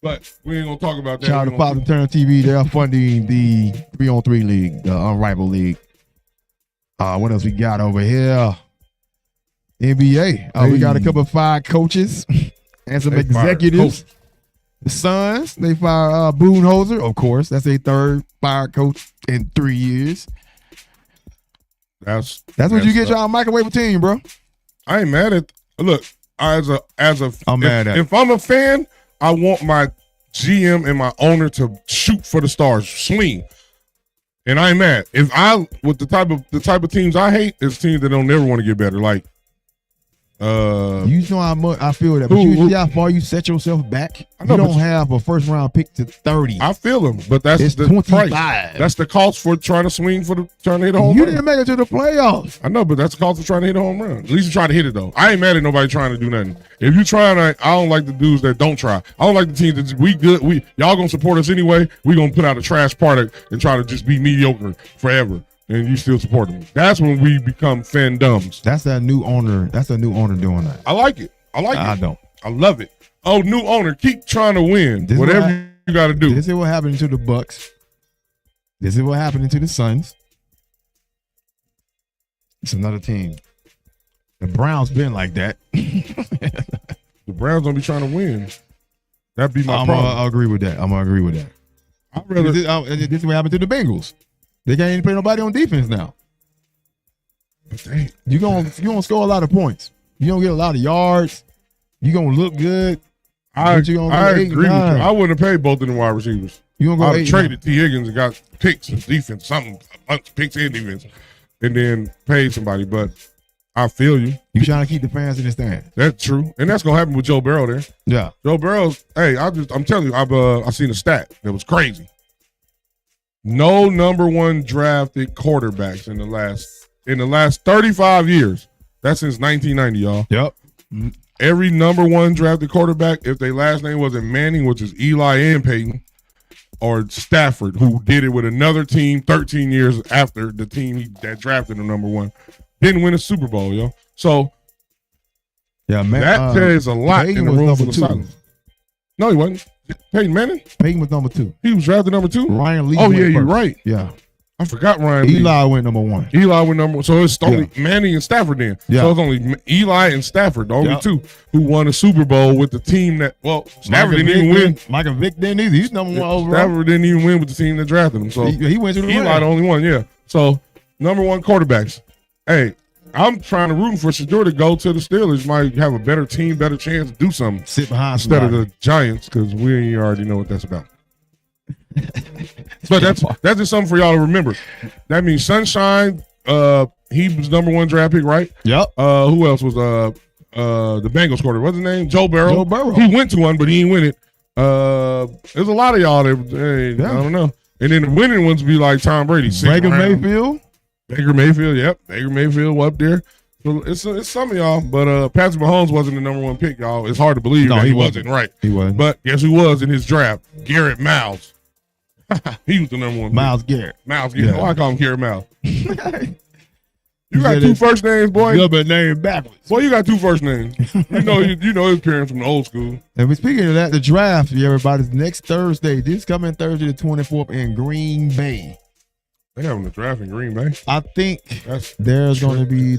But we ain't gonna talk about that. Shout out to Pop and Turner TV. They're funding the 3-on-3 league, the Unrivaled league. What else we got over here? NBA. We got a couple of fired coaches and some executives. The Suns, they fired Budenholzer, of course. That's their 3rd fired coach in 3 years. That's what you get y'all microwave team, bro. I ain't mad at. Look, I'm mad at. If I'm a fan, I want my GM and my owner to shoot for the stars, swing. And I ain't mad. With the type of teams I hate is teams that don't never want to get better. Like, you know how much I feel that, but you see how far you set yourself back. You don't have a first round pick to 30. I feel them, but that's the 25. price. That's the cost for trying to swing trying to hit a home run. You didn't make it to the playoffs. I know, but that's the cost for trying to hit a home run. At least you try to hit it though. I ain't mad at nobody trying to do nothing. If you trying, I don't like the dudes that don't try. I don't like the teams that y'all gonna support us anyway. We gonna put out a trash product and try to just be mediocre forever. And you still support them. That's when we become fandoms. That's that new owner. That's a new owner doing that. I like it. I don't. I love it. Oh, new owner, keep trying to win. Whatever you got to do. This is what happened to the Bucks. This is what happened to the Suns. It's another team. The Browns been like that. The Browns don't be trying to win. That'd be my problem. I agree with that. I'm gonna agree with that. I'd rather. This is what happened to the Bengals. They can't even play nobody on defense now. But you gonna score a lot of points. You gonna get a lot of yards. You gonna look good. I agree with you. I wouldn't have paid both of them wide receivers. You gonna go I'd traded T. Higgins and got picks and defense, a bunch of picks and defense, and then paid somebody. But I feel you. You trying to keep the fans in the stand. That's true, and that's gonna happen with Joe Burrow there. Yeah, Joe Burrow's. Hey, I'm telling you, I've seen a stat that was crazy. No number 1 drafted quarterbacks in the last 35 years. That's since 1990, y'all. Yep. Every number 1 drafted quarterback, if their last name wasn't Manning, which is Eli and Peyton, or Stafford, who did it with another team 13 years after the team that drafted him number 1, didn't win a Super Bowl, yo. So yeah, man, that says a lot in the room for the silence. No, he wasn't. Peyton Manning? Peyton was number 2. He was drafted number 2? Ryan Lee. Oh, yeah, you're right. Yeah. I forgot Ryan Lee. Eli went number 1. Eli went number 1. So it's only Manning and Stafford then. Yeah. So it's only Eli and Stafford, the only two who won a Super Bowl with the team that, Stafford didn't even win. Michael Vick didn't either. He's number 1 overall. Stafford didn't even win with the team that drafted him. So he went to the Eli the only one, yeah. So number 1 quarterbacks. Hey, I'm trying to root for Shedeur to go to the Steelers. Might have a better team, better chance to do something. Sit behind instead somebody. of the Giants, because we already know what that's about. But that's just something for y'all to remember. That means Sunshine, he was number 1 draft pick, right? Yep. Who else was the Bengals quarterback? What's his name? Joe Burrow. Joe Burrow. He went to one, but he didn't win it. There's a lot of y'all that I don't know. And then the winning ones be like Tom Brady. Baker Mayfield. Baker Mayfield, yep. Baker Mayfield up there. So it's some of y'all, but Patrick Mahomes wasn't the number 1 pick, y'all. It's hard to believe that he wasn't. Right. He wasn't. But guess who was in his draft? Garrett Miles. He was the number 1 pick. Miles Garrett. Miles Garrett. Yeah. Oh, I call him Garrett Miles. You got 2 first names, boy. You got name backwards. Boy, you got 2 first names. you know his parents from the old school. And we're speaking of that, the draft, everybody's next Thursday. This coming Thursday, the 24th in Green Bay. They having a draft in Green Bay. I think there's going to be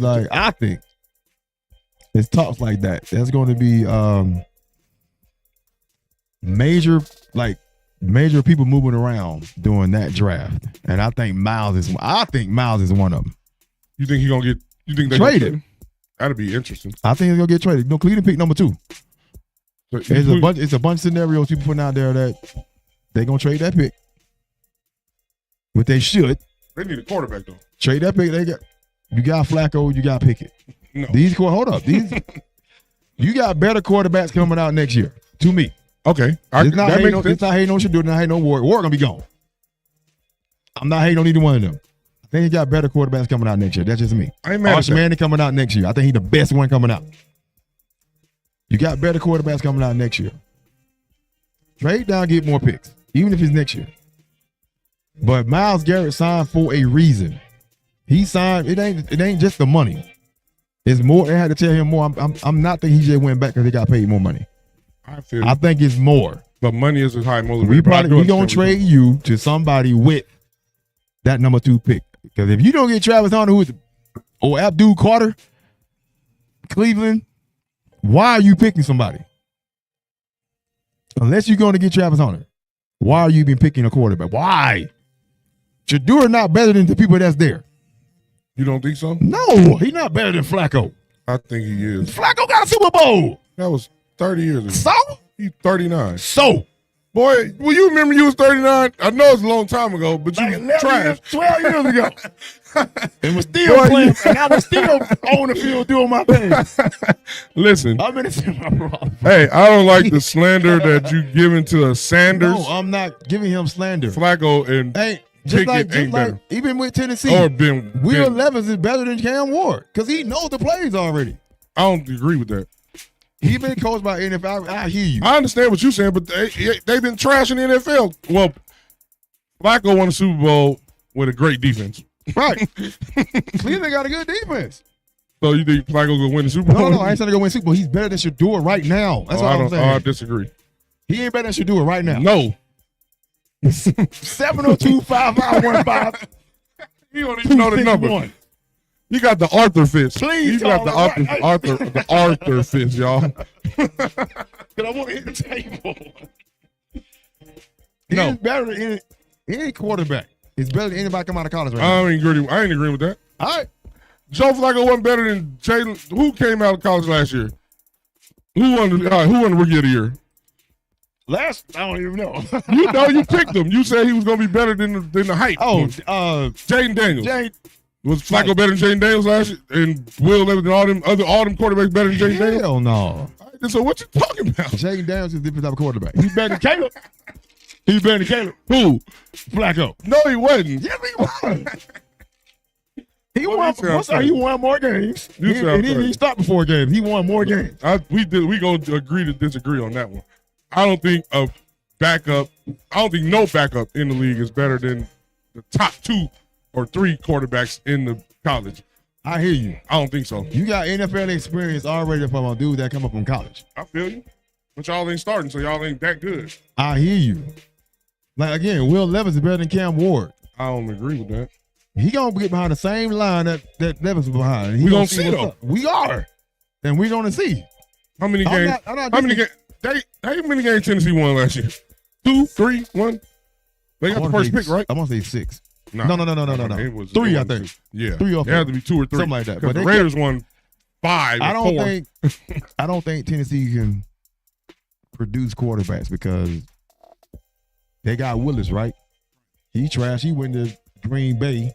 it's talks like that. There's going to be major people moving around during that draft, and I think Miles is one of them. You think he's gonna get? You think they traded? That'd be interesting. I think he's gonna get traded. No, Cleveland pick number 2. So It's a bunch of scenarios people putting out there that they're gonna trade that pick. What they should. They need a quarterback though. Trade that pick. You got Flacco. You got Pickett. No. Hold up. You got better quarterbacks coming out next year. To me. Okay. It's not hating on Shedeur. Not hating on Ward. Ward gonna be gone. I'm not hating on either one of them. I think he got better quarterbacks coming out next year. That's just me. I ain't mad at that. Manning coming out next year. I think he's the best one coming out. You got better quarterbacks coming out next year. Trade down, get more picks, even if it's next year. But Myles Garrett signed for a reason. He signed. It ain't just the money. It's more. They had to tell him more. I'm not thinking he just went back because he got paid more money. I think it's more. But money is a high motivator. We gonna trade you to somebody with that number 2 pick. Because if you don't get Travis Hunter or Abdul Carter, Cleveland, why are you picking somebody? Unless you're going to get Travis Hunter, why are you been picking a quarterback? Why? Shedeur not better than the people that's there. You don't think so? No, he's not better than Flacco. I think he is. Flacco got a Super Bowl. That was 30 years ago. So? He's 39. So? Boy, will you remember you was 39? I know it's a long time ago, but you was trash. 12 years ago. And was still playing, and I was still on the field doing my thing. Listen. I'm in the Hey, I don't like the slander that you giving to a Sanders. No, I'm not giving him slander. Flacco and Pickett ain't better. Even with Tennessee, Will Levis is better than Cam Ward because he knows the plays already. I don't agree with that. He been coached by NFL. I hear you. I understand what you're saying, but they've been trashing the NFL. Well, Flacco won a Super Bowl with a great defense. Right. Cleveland got a good defense. So you think Flacco gonna win the Super Bowl? No, I ain't saying to go win the Super Bowl. He's better than Shedeur right now. That's what I'm saying. I disagree. He ain't better than Shedeur right now. No. 702-5515. You don't even know the number. You got the Arthur fist. Please, you got the Arthur fist, y'all. Because I want to hit the table. No. He's better than any quarterback. He's better than anybody come out of college right I now. ain't agree with that. All right. Joe Flacco wasn't better than Jalen. Who came out of college last year? Who won the Rookie of the Year? I don't even know. You picked him. You said he was going to be better than the hype. Oh, Jaden Daniels. Was Flacco better than Jaden Daniels last year? And Will Levis and all them quarterbacks better than Jaden Daniels? Hell no. Right, so what you talking about? Jaden Daniels is a different type of quarterback. He's better than Caleb. He's better than Caleb. Who? Flacco. No, he wasn't. Yes, he was. He won more games. He didn't stop before games. He won more games. We gonna agree to disagree on that one. I don't think no backup in the league is better than the top 2 or 3 quarterbacks in the college. I hear you. I don't think so. You got NFL experience already from a dude that come up from college. I feel you. But y'all ain't starting, so y'all ain't that good. I hear you. Like, again, Will Levis is better than Cam Ward. I don't agree with that. He going to get behind the same line that Levis was behind. We going to see, though. We are. And we're going to see. How many games? How many games Tennessee won last year? 2, 3, 1? They got the first pick, right? I'm going to say 6. No. It was 3, I think. 3 or 4. It had to be 2 or 3. Something like that. But the Raiders won 5 or 4. I don't think Tennessee can produce quarterbacks because they got Willis, right? He trash. He went to Green Bay.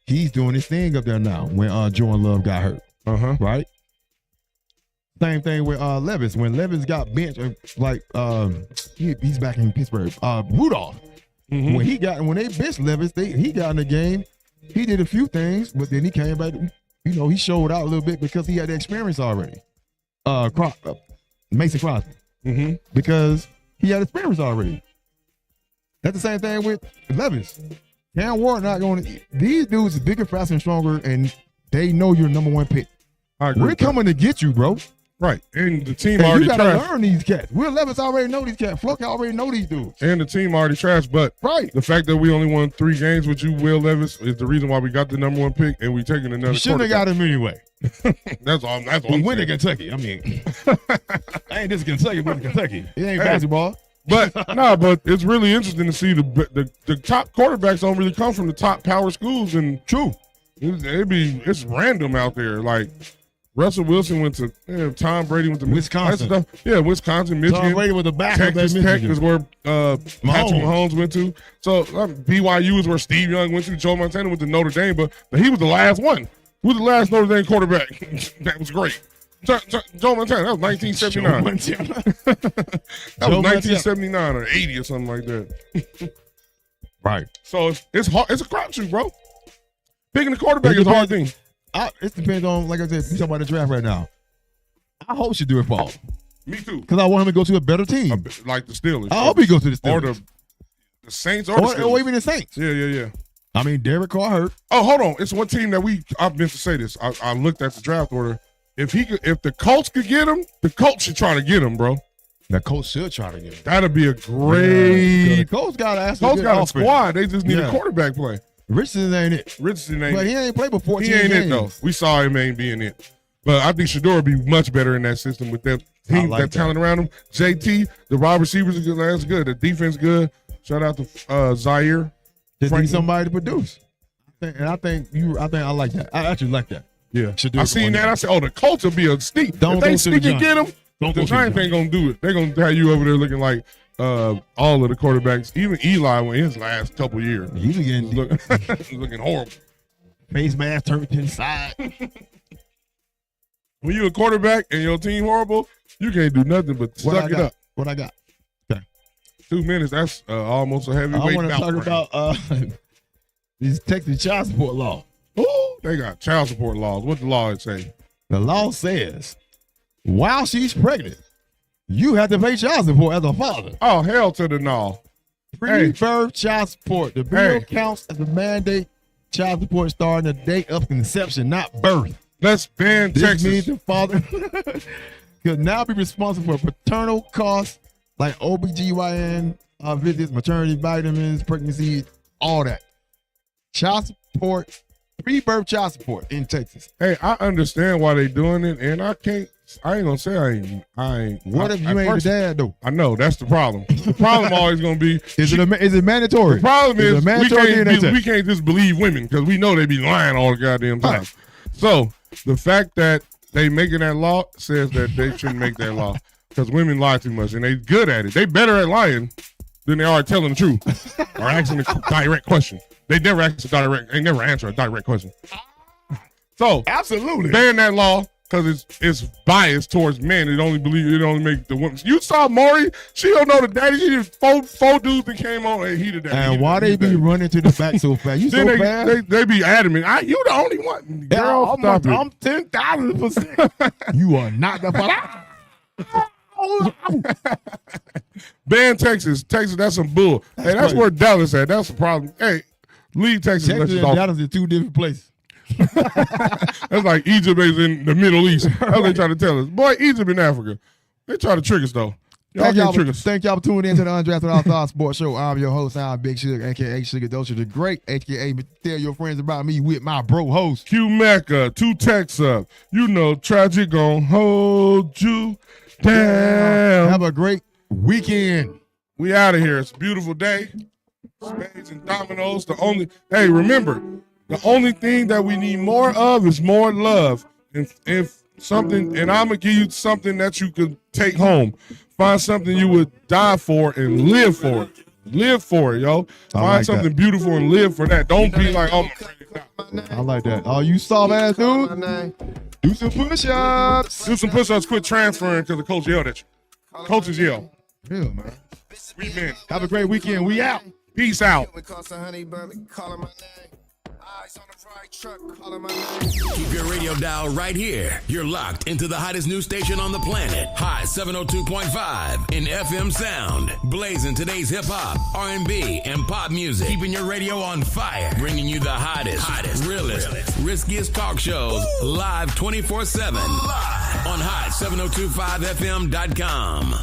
He's doing his thing up there now when Jordan Love got hurt. Right? Same thing with Levis. When Levis got benched, he's back in Pittsburgh. Rudolph. Mm-hmm. When they benched Levis, he got in the game. He did a few things, but then he came back. He showed out a little bit because he had the experience already. Mason Crosby. Mm-hmm. Because he had experience already. That's the same thing with Levis. Cam Ward not going to. These dudes is bigger, faster, and stronger, and they know you're number 1 pick. We're coming to get you, bro. Right, and the team already trashed. You gotta learn these cats. Will Levis already know these cats. Fluck already know these dudes. And the team already trashed, but the fact that we only won 3 games with you, Will Levis, is the reason why we got the number 1 pick, and we taking another. You shouldn't have got him anyway. That's all. We win in Kentucky. I mean, I ain't just Kentucky, but Kentucky. It ain't basketball. But but it's really interesting to see the top quarterbacks don't really come from the top power schools, and true. It's random out there. Like Russell Wilson went to Tom Brady went to Wisconsin. Wisconsin, Michigan. Tom Brady was the backup. Texas Tech is where Patrick Mahomes went to. So BYU is where Steve Young went to. Joe Montana went to Notre Dame, but he was the last one. Who was the last Notre Dame quarterback? That was great. Joe Montana. That was 1979. That was 1979 or 80 or something like that. Right. So it's hard. It's a crapshoot, bro. Picking the quarterback is a hard thing. It depends on, like I said, you talking about the draft right now. I hope Shedeur falls. Me too. Because I want him to go to a better team. Like the Steelers. I hope he goes to the Steelers. Or the Saints or the Steelers. Or even the Saints. Yeah. I mean, Derek Carr hurt. Oh, hold on. It's one team that I meant to say this. I looked at the draft order. If the Colts could get him, the Colts should try to get him, bro. The Colts should try to get him. That'd be a great. The Colts got a squad. They just need a quarterback play. Richardson ain't it. But he ain't played before. He ain't it though. We saw him ain't being it. But I think Shedeur would be much better in that system with that team, that talent around him. JT, the wide receivers are good. That's good. The defense good. Shout out to Zaire. Just need somebody to produce. I think I like that. I actually like that. Yeah. I seen that. I said, the Colts will be a sneak. If they sneak and get him, the Giants ain't gonna do it. They're gonna have you over there looking like all of the quarterbacks. Even Eli went his last couple years. He's looking horrible. Face mask turned to the side. When you a quarterback and your team horrible, you can't do nothing but suck it up. What I got? Okay. 2 minutes. That's almost a heavyweight. I want to talk about these Texas child support law. Ooh, they got child support laws. What the law say? The law says, while she's pregnant, you have to pay child support as a father. Oh, hell to the no. Pre-birth child support. The bill counts as a mandate child support starting the date of conception, not birth. Let's ban Texas. This means the father could now be responsible for paternal costs like OBGYN visits, maternity vitamins, pregnancy, all that. Child support. Pre-birth child support in Texas. Hey, I understand why they doing it, and I ain't gonna say I ain't. What if you ain't the dad though? I know that's the problem. The problem always gonna be is it mandatory? The problem is we can't just believe women because we know they be lying all the goddamn time. Right. So the fact that they making that law says that they shouldn't make that law because women lie too much and they good at it. They better at lying than they are at telling the truth or asking a direct question. They never answer a direct question. So absolutely ban that law because it's biased towards men. It only make the women. You saw Maury. She don't know the daddy. She just four dudes that came on and he the daddy. And why they be running to the back so fast? You so fast. They be adamant. You the only one. Girl, I'm 10,000%. You are not the father. Ban Texas. Texas, that's some bull. That's where Dallas at. That's the problem. Hey, leave Texas and Dallas are 2 different places. That's like Egypt is in the Middle East. That's what they try to tell us. Boy, Egypt in Africa. They try to trick us, though. Thank y'all for tuning in to the Undrafted Allstarz Sports Show. I'm your host, I'm Big Sugar, a.k.a. Sugar Doja the Great, a.k.a. tell your friends about me with my bro host. Q Mecca, 2 texts up. You know, Tragic gon' hold you down. Have a great weekend. We out of here. It's a beautiful day. Spades and dominoes. Remember, the only thing that we need more of is more love. And I'm gonna give you something that you could take home. Find something you would die for and live for it. Live for it, yo. Find something beautiful and live for that. Don't be like, oh, I like that. Oh, you soft ass dude. Do some push-ups. Do some push-ups. Quit transferring because the coach yelled at you. Coaches yell. Yeah, man. We men. Have a great weekend. We out. Peace out. Keep your radio dial right here. You're locked into the hottest news station on the planet. Hot 702.5 in FM sound. Blazing today's hip-hop, R&B, and pop music. Keeping your radio on fire. Bringing you the hottest, realest, riskiest talk shows live 24/7 on hot702.5fm.com.